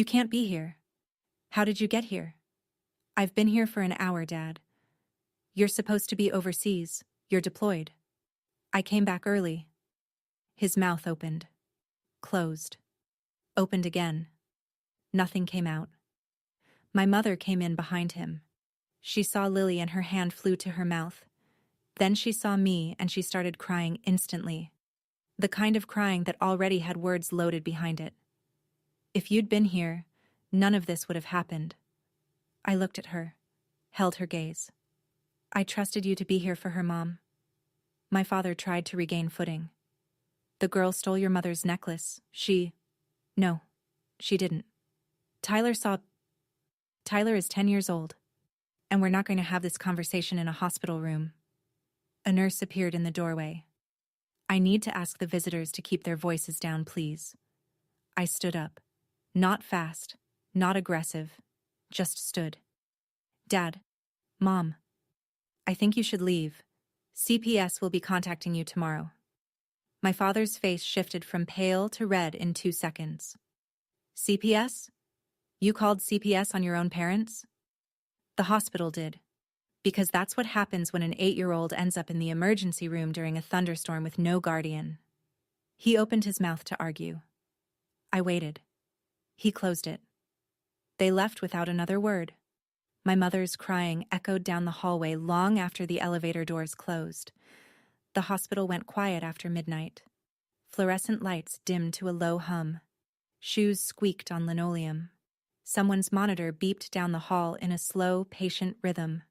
A: can't be here. How did you get here? I've been here for an hour, Dad. You're supposed to be overseas. You're deployed. I came back early. His mouth opened. Closed. Opened again. Nothing came out. My mother came in behind him. She saw Lily and her hand flew to her mouth. Then she saw me and she started crying instantly. The kind of crying that already had words loaded behind it. If you'd been here, none of this would have happened. I looked at her, held her gaze. I trusted you to be here for her, Mom. My father tried to regain footing. The girl stole your mother's necklace. No, she didn't. Tyler is 10 years old, and we're not going to have this conversation in a hospital room. A nurse appeared in the doorway. I need to ask the visitors to keep their voices down, please. I stood up. Not fast, not aggressive, just stood. Dad, Mom, I think you should leave. CPS will be contacting you tomorrow. My father's face shifted from pale to red in 2 seconds. CPS? You called CPS on your own parents? The hospital did. Because that's what happens when an 8-year-old ends up in the emergency room during a thunderstorm with no guardian. He opened his mouth to argue. I waited. He closed it. They left without another word. My mother's crying echoed down the hallway long after the elevator doors closed. The hospital went quiet after midnight. Fluorescent lights dimmed to a low hum. Shoes squeaked on linoleum. Someone's monitor beeped down the hall in a slow, patient rhythm.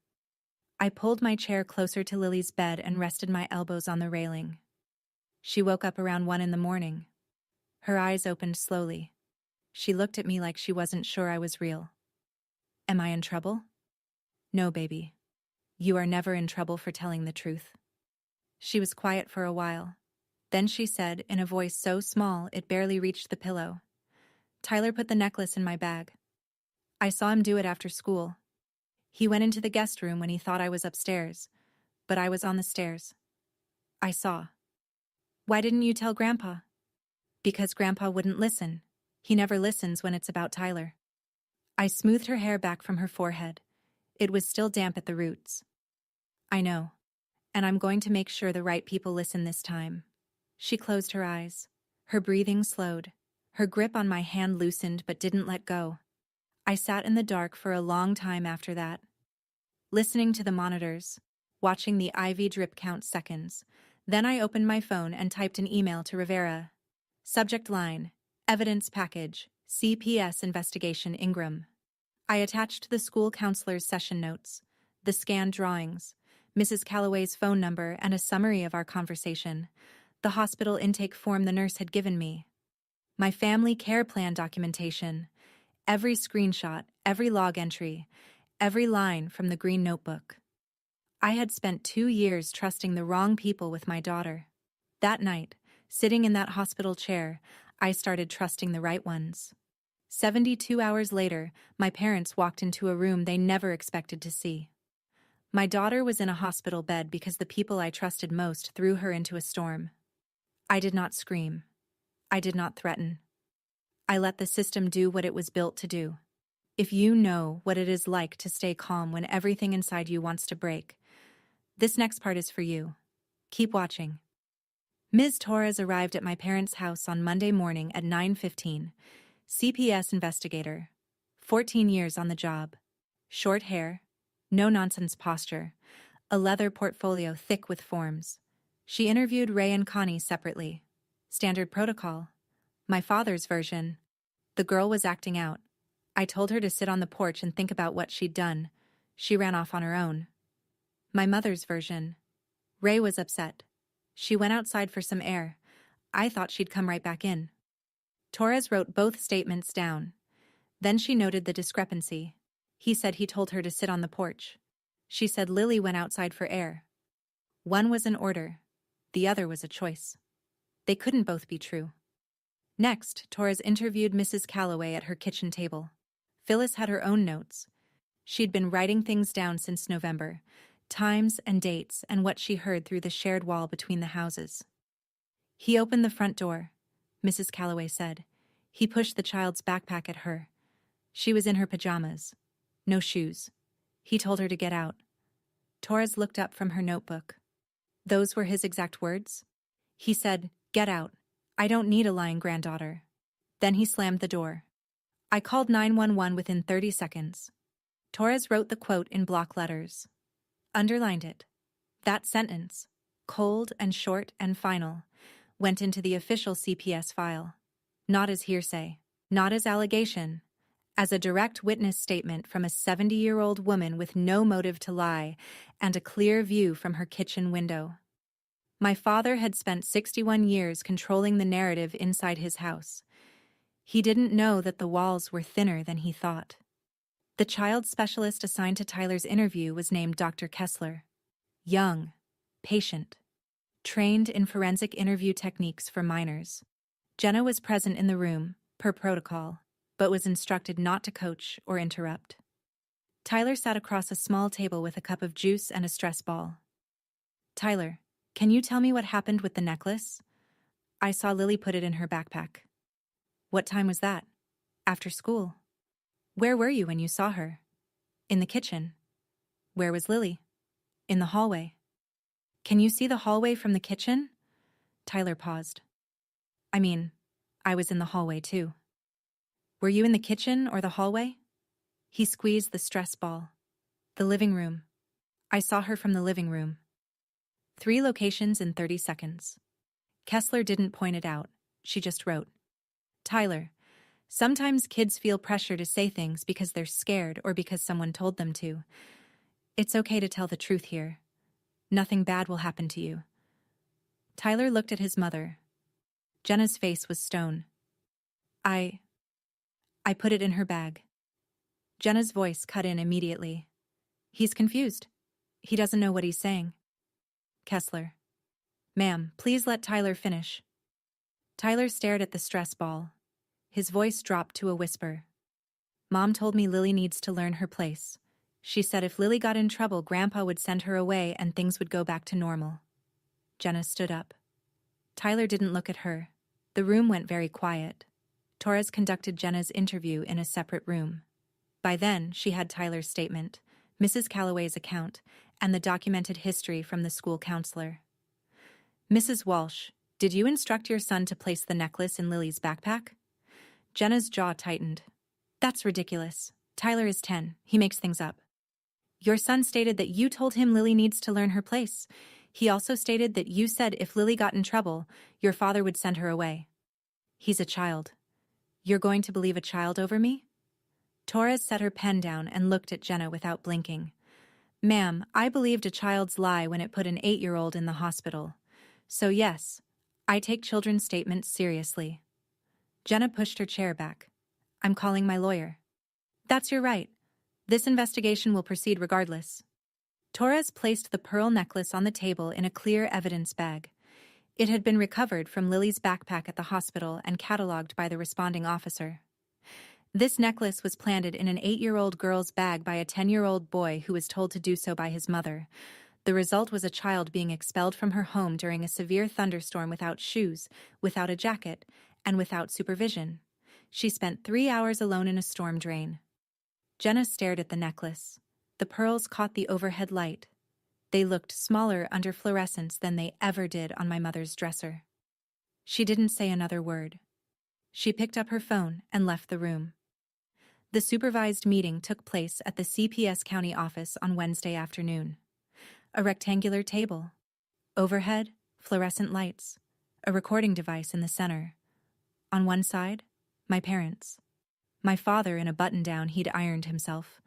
A: I pulled my chair closer to Lily's bed and rested my elbows on the railing. She woke up around 1 in the morning. Her eyes opened slowly. She looked at me like she wasn't sure I was real. Am I in trouble? No, baby. You are never in trouble for telling the truth. She was quiet for a while. Then she said, in a voice so small it barely reached the pillow, Tyler put the necklace in my bag. I saw him do it after school. He went into the guest room when he thought I was upstairs, but I was on the stairs. I saw. Why didn't you tell Grandpa? Because Grandpa wouldn't listen. He never listens when it's about Tyler. I smoothed her hair back from her forehead. It was still damp at the roots. I know. And I'm going to make sure the right people listen this time. She closed her eyes. Her breathing slowed. Her grip on my hand loosened but didn't let go. I sat in the dark for a long time after that, listening to the monitors, watching the IV drip count seconds. Then I opened my phone and typed an email to Rivera. Subject line: Evidence Package, CPS Investigation Ingram. I attached the school counselor's session notes, the scanned drawings, Mrs. Calloway's phone number, and a summary of our conversation, the hospital intake form the nurse had given me, my family care plan documentation, every screenshot, every log entry, every line from the green notebook. I had spent 2 years trusting the wrong people with my daughter. That night, sitting in that hospital chair, I started trusting the right ones. 72 hours later, my parents walked into a room they never expected to see. My daughter was in a hospital bed because the people I trusted most threw her into a storm. I did not scream. I did not threaten. I let the system do what it was built to do. If you know what it is like to stay calm when everything inside you wants to break, this next part is for you. Keep watching. Ms. Torres arrived at my parents' house on Monday morning at 9:15. CPS investigator. 14 years on the job. Short hair. No-nonsense posture. A leather portfolio thick with forms. She interviewed Ray and Connie separately. Standard protocol. My father's version. The girl was acting out. I told her to sit on the porch and think about what she'd done. She ran off on her own. My mother's version. Ray was upset. She went outside for some air. I thought she'd come right back in. Torres wrote both statements down. Then she noted the discrepancy. He said he told her to sit on the porch. She said Lily went outside for air. One was an order. The other was a choice. They couldn't both be true. Next, Torres interviewed Mrs. Calloway at her kitchen table. Phyllis had her own notes. She'd been writing things down since November, times and dates and what she heard through the shared wall between the houses. He opened the front door, Mrs. Calloway said. He pushed the child's backpack at her. She was in her pajamas. No shoes. He told her to get out. Torres looked up from her notebook. Those were his exact words? He said, "Get out. I don't need a lying granddaughter." Then he slammed the door. I called 911 within 30 seconds. Torres wrote the quote in block letters. Underlined it. That sentence, cold and short and final, went into the official CPS file. Not as hearsay, not as allegation, as a direct witness statement from a 70-year-old woman with no motive to lie and a clear view from her kitchen window. My father had spent 61 years controlling the narrative inside his house. He didn't know that the walls were thinner than he thought. The child specialist assigned to Tyler's interview was named Dr. Kessler. Young, patient, trained in forensic interview techniques for minors. Jenna was present in the room, per protocol, but was instructed not to coach or interrupt. Tyler sat across a small table with a cup of juice and a stress ball. Tyler, can you tell me what happened with the necklace? I saw Lily put it in her backpack. What time was that? After school. Where were you when you saw her? In the kitchen. Where was Lily? In the hallway. Can you see the hallway from the kitchen? Tyler paused. I was in the hallway too. Were you in the kitchen or the hallway? He squeezed the stress ball. The living room. I saw her from the living room. 3 locations in 30 seconds. Kessler didn't point it out. She just wrote. Tyler, sometimes kids feel pressure to say things because they're scared or because someone told them to. It's okay to tell the truth here. Nothing bad will happen to you. Tyler looked at his mother. Jenna's face was stone. I put it in her bag. Jenna's voice cut in immediately. He's confused. He doesn't know what he's saying. Kessler. Ma'am, please let Tyler finish. Tyler stared at the stress ball. His voice dropped to a whisper. Mom told me Lily needs to learn her place. She said if Lily got in trouble, Grandpa would send her away and things would go back to normal. Jenna stood up. Tyler didn't look at her. The room went very quiet. Torres conducted Jenna's interview in a separate room. By then, she had Tyler's statement, Mrs. Calloway's account, and the documented history from the school counselor. Mrs. Walsh, did you instruct your son to place the necklace in Lily's backpack? Jenna's jaw tightened. That's ridiculous. Tyler is 10. He makes things up. Your son stated that you told him Lily needs to learn her place. He also stated that you said if Lily got in trouble, your father would send her away. He's a child. You're going to believe a child over me? Torres set her pen down and looked at Jenna without blinking. Ma'am, I believed a child's lie when it put an 8-year-old in the hospital. So yes, I take children's statements seriously. Jenna pushed her chair back. I'm calling my lawyer. That's your right. This investigation will proceed regardless. Torres placed the pearl necklace on the table in a clear evidence bag. It had been recovered from Lily's backpack at the hospital and catalogued by the responding officer. This necklace was planted in an 8-year-old girl's bag by a 10-year-old boy who was told to do so by his mother. The result was a child being expelled from her home during a severe thunderstorm without shoes, without a jacket, and without supervision. She spent 3 hours alone in a storm drain. Jenna stared at the necklace. The pearls caught the overhead light. They looked smaller under fluorescence than they ever did on my mother's dresser. She didn't say another word. She picked up her phone and left the room. The supervised meeting took place at the CPS County office on Wednesday afternoon. A rectangular table. Overhead, fluorescent lights. A recording device in the center. On one side, my parents. My father in a button-down he'd ironed himself.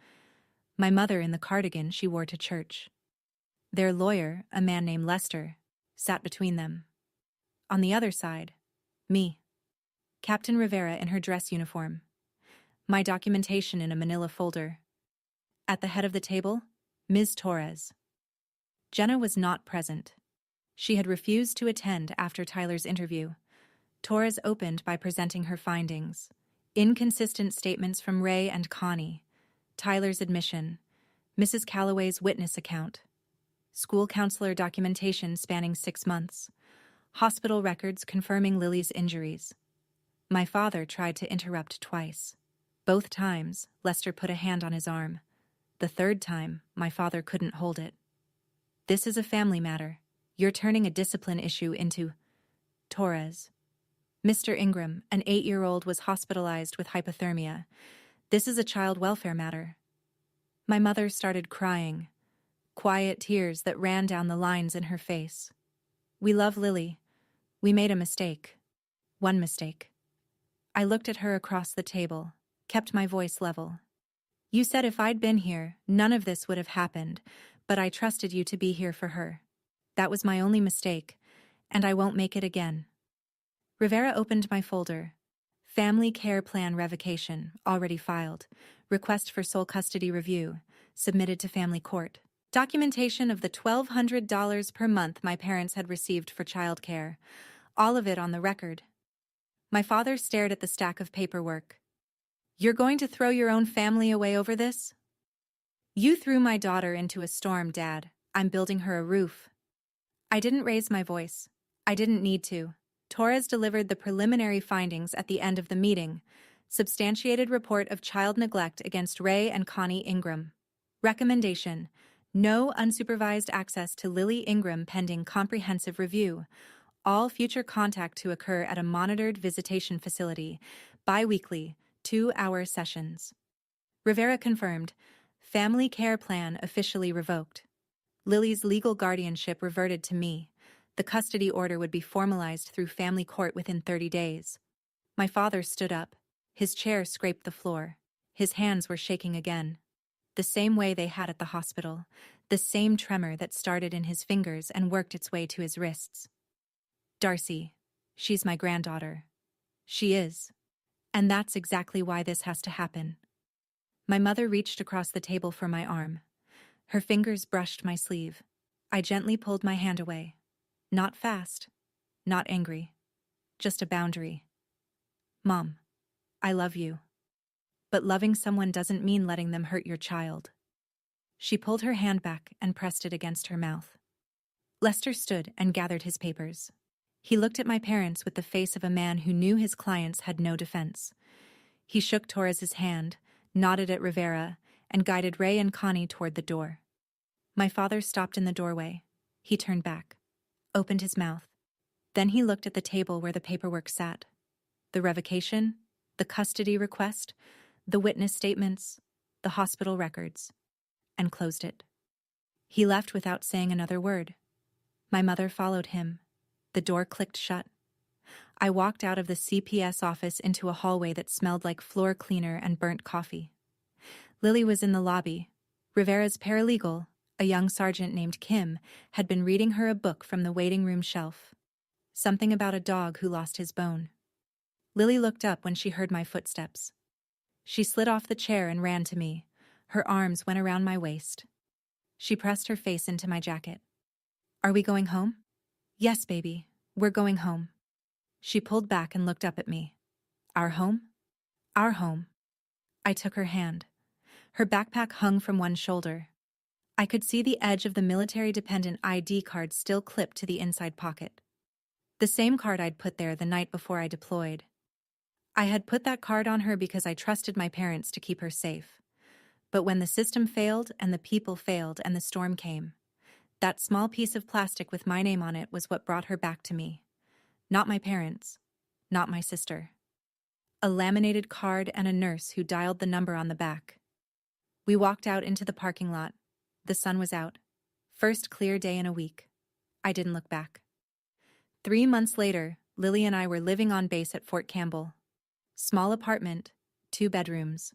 A: My mother in the cardigan she wore to church. Their lawyer, a man named Lester, sat between them. On the other side, me. Captain Rivera in her dress uniform. My documentation in a manila folder. At the head of the table, Ms. Torres. Jenna was not present. She had refused to attend after Tyler's interview. Torres opened by presenting her findings. Inconsistent statements from Ray and Connie. Tyler's admission. Mrs. Calloway's witness account. School counselor documentation spanning 6 months. Hospital records confirming Lily's injuries. My father tried to interrupt twice. Both times, Lester put a hand on his arm. The third time, my father couldn't hold it. This is a family matter. You're turning a discipline issue into... Torres. Mr. Ingram, an 8-year-old, was hospitalized with hypothermia. This is a child welfare matter. My mother started crying. Quiet tears that ran down the lines in her face. We love Lily. We made a mistake. One mistake. I looked at her across the table, kept my voice level. You said if I'd been here, none of this would have happened, but I trusted you to be here for her. That was my only mistake, and I won't make it again. Rivera opened my folder. Family Care Plan Revocation, already filed. Request for sole custody review, submitted to family court. Documentation of the $1,200 per month my parents had received for childcare. All of it on the record. My father stared at the stack of paperwork. You're going to throw your own family away over this? You threw my daughter into a storm, Dad. I'm building her a roof. I didn't raise my voice. I didn't need to. Torres delivered the preliminary findings at the end of the meeting. Substantiated report of child neglect against Ray and Connie Ingram. Recommendation: no unsupervised access to Lily Ingram pending comprehensive review. All future contact to occur at a monitored visitation facility, bi-weekly, 2-hour sessions. Rivera confirmed. Family care plan officially revoked. Lily's legal guardianship reverted to me. The custody order would be formalized through family court within 30 days. My father stood up. His chair scraped the floor. His hands were shaking again. The same way they had at the hospital. The same tremor that started in his fingers and worked its way to his wrists. Darcy, she's my granddaughter. She is. And that's exactly why this has to happen. My mother reached across the table for my arm. Her fingers brushed my sleeve. I gently pulled my hand away. Not fast, not angry, just a boundary. Mom, I love you. But loving someone doesn't mean letting them hurt your child. She pulled her hand back and pressed it against her mouth. Lester stood and gathered his papers. He looked at my parents with the face of a man who knew his clients had no defense. He shook Torres's hand, nodded at Rivera, and guided Ray and Connie toward the door. My father stopped in the doorway. He turned back, opened his mouth. Then he looked at the table where the paperwork sat. The revocation, the custody request, the witness statements, the hospital records, and closed it. He left without saying another word. My mother followed him. The door clicked shut. I walked out of the CPS office into a hallway that smelled like floor cleaner and burnt coffee. Lily was in the lobby. Rivera's paralegal, a young sergeant named Kim, had been reading her a book from the waiting room shelf. Something about a dog who lost his bone. Lily looked up when she heard my footsteps. She slid off the chair and ran to me. Her arms went around my waist. She pressed her face into my jacket. "Are we going home?" "Yes, baby, we're going home." She pulled back and looked up at me. "Our home?" "Our home." I took her hand. Her backpack hung from one shoulder. I could see the edge of the military-dependent ID card still clipped to the inside pocket. The same card I'd put there the night before I deployed. I had put that card on her because I trusted my parents to keep her safe. But when the system failed and the people failed and the storm came, that small piece of plastic with my name on it was what brought her back to me. Not my parents, not my sister. A laminated card and a nurse who dialed the number on the back. We walked out into the parking lot. The sun was out. First clear day in a week. I didn't look back. 3 months later, Lily and I were living on base at Fort Campbell. Small apartment, 2 bedrooms.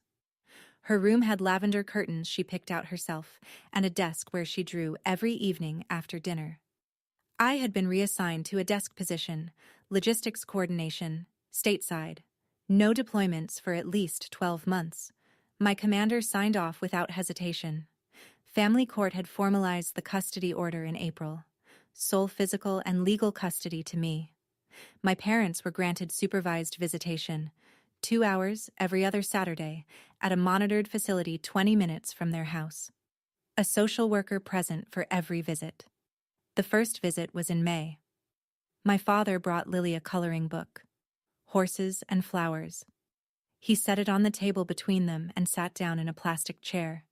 A: Her room had lavender curtains she picked out herself, and a desk where she drew every evening after dinner. I had been reassigned to a desk position, logistics coordination, stateside. No deployments for at least 12 months. My commander signed off without hesitation. Family court had formalized the custody order in April. Sole physical and legal custody to me. My parents were granted supervised visitation, 2 hours every other Saturday, at a monitored facility 20 minutes from their house. A social worker present for every visit. The first visit was in May. My father brought Lily a coloring book. Horses and flowers. He set it on the table between them and sat down in a plastic chair.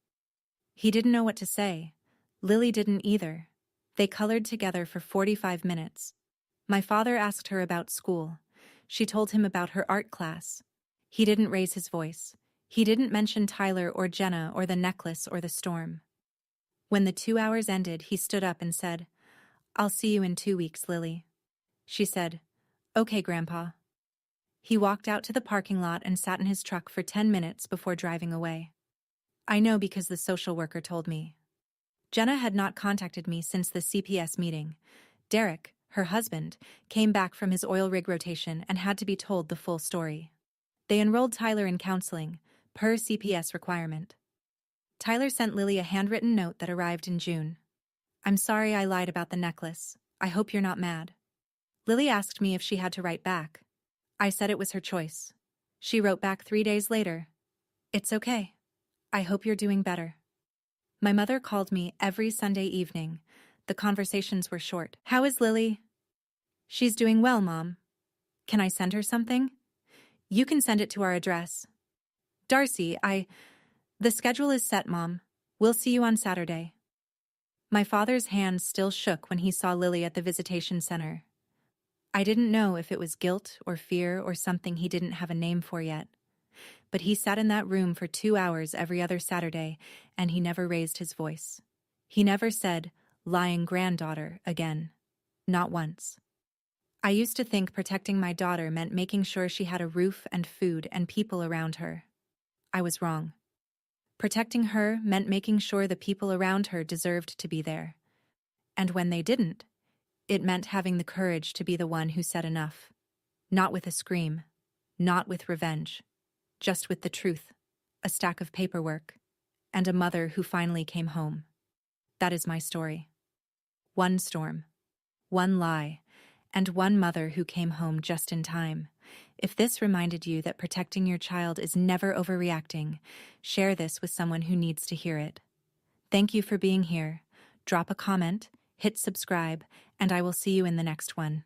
A: He didn't know what to say. Lily didn't either. They colored together for 45 minutes. My father asked her about school. She told him about her art class. He didn't raise his voice. He didn't mention Tyler or Jenna or the necklace or the storm. When the 2 hours ended, he stood up and said, "I'll see you in 2 weeks, Lily." She said, "Okay, Grandpa." He walked out to the parking lot and sat in his truck for 10 minutes before driving away. I know because the social worker told me. Jenna had not contacted me since the CPS meeting. Derek, her husband, came back from his oil rig rotation and had to be told the full story. They enrolled Tyler in counseling, per CPS requirement. Tyler sent Lily a handwritten note that arrived in June. "I'm sorry I lied about the necklace. I hope you're not mad." Lily asked me if she had to write back. I said it was her choice. She wrote back 3 days later. "It's okay. I hope you're doing better." My mother called me every Sunday evening. The conversations were short. "How is Lily?" "She's doing well, Mom." "Can I send her something?" "You can send it to our address." "Darcy, the schedule is set, Mom. We'll see you on Saturday." My father's hand still shook when he saw Lily at the visitation center. I didn't know if it was guilt or fear or something he didn't have a name for yet. But he sat in that room for 2 hours every other Saturday, and he never raised his voice. He never said, "lying granddaughter," again. Not once. I used to think protecting my daughter meant making sure she had a roof and food and people around her. I was wrong. Protecting her meant making sure the people around her deserved to be there. And when they didn't, it meant having the courage to be the one who said enough. Not with a scream, not with revenge, just with the truth, a stack of paperwork, and a mother who finally came home. That is my story. One storm, one lie, and one mother who came home just in time. If this reminded you that protecting your child is never overreacting, share this with someone who needs to hear it. Thank you for being here. Drop a comment, hit subscribe, and I will see you in the next one.